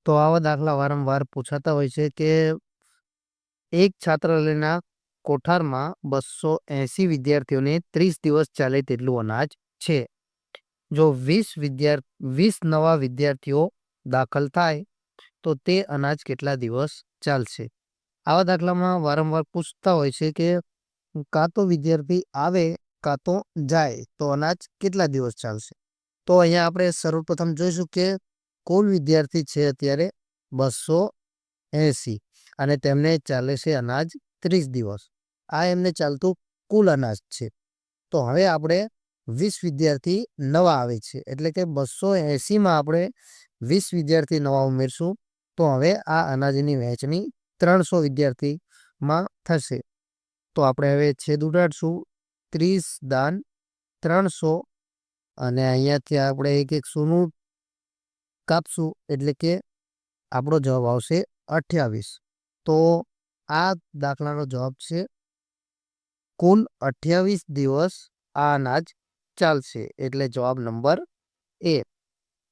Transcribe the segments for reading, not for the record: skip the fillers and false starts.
તો આવા દાખલા વારંવાર પૂછાતા હોય છે કે એક છાત્રાલયના કોઠારમાં 280 વિદ્યાર્થીઓને 30 દિવસ ચાલે તેટલું અનાજ છે. જો 20 નવા વિદ્યાર્થીઓ દાખલ થાય તો તે અનાજ કેટલા દિવસ ચાલશે? આવા દાખલામાં વારંવાર પૂછતા હોય છે કે કાં તો વિદ્યાર્થી આવે કાં તો જાય તો અનાજ કેટલા દિવસ ચાલશે? તો અહીંયા આપણે સર્વપ્રથમ જોઈશું કે કુલ વિદ્યાર્થી છે અત્યારે 280 અને તેમને ચાલે છે અનાજ 30 દિવસ. આ એમને ચાલતું કુલ અનાજ છે. તો હવે આપણે 20 વિદ્યાર્થી નવા આવે છે એટલે કે 280માં આપણે 20 વિદ્યાર્થી નવા ઉમેરશું તો હવે આ અનાજની વહેંચણી 300 વિદ્યાર્થીમાં થશે. તો આપણે હવે છેદ ઉડાડશું 30 દાન 300 અને અહીંયાથી આપણે એક સોનું કાપશું એટલે કે આપણો જવાબ આવશે 28. તો આ દાખલાનો જવાબ છે કુલ 28 દિવસ આ અનાજ ચાલશે એટલે જવાબ નંબર એ.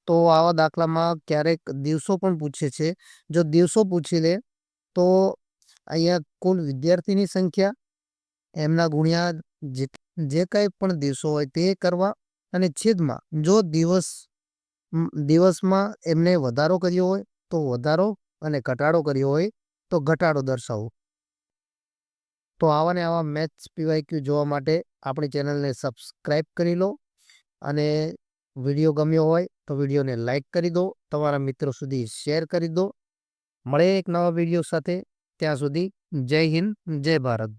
તો આવા દાખલામાં ક્યારેક દિવસો પણ પૂછે છે. જો દિવસો પૂછી લે તો અહીંયા કુલ વિદ્યાર્થીની સંખ્યા એમના ગુણ્યા જે કંઈ પણ દિવસો હોય તે કરવા અને છેદમાં જો દિવસમાં એમને વધારો કર્યો હોય તો વધારો અને ઘટાડો કર્યો હોય તો ઘટાડો દર્શાવવો. તો આવા ને આવા મેથ્સ PYQ જોવા માટે આપણી ચેનલને સબસ્ક્રાઈબ કરી લો અને વિડીયો ગમ્યો હોય તો વિડીયોને લાઈક કરી દો, તમારા મિત્રો સુધી શેર કરી દો. મળે એક નવા વિડીયો સાથે. ત્યાં સુધી જય હિન્દ, જય ભારત.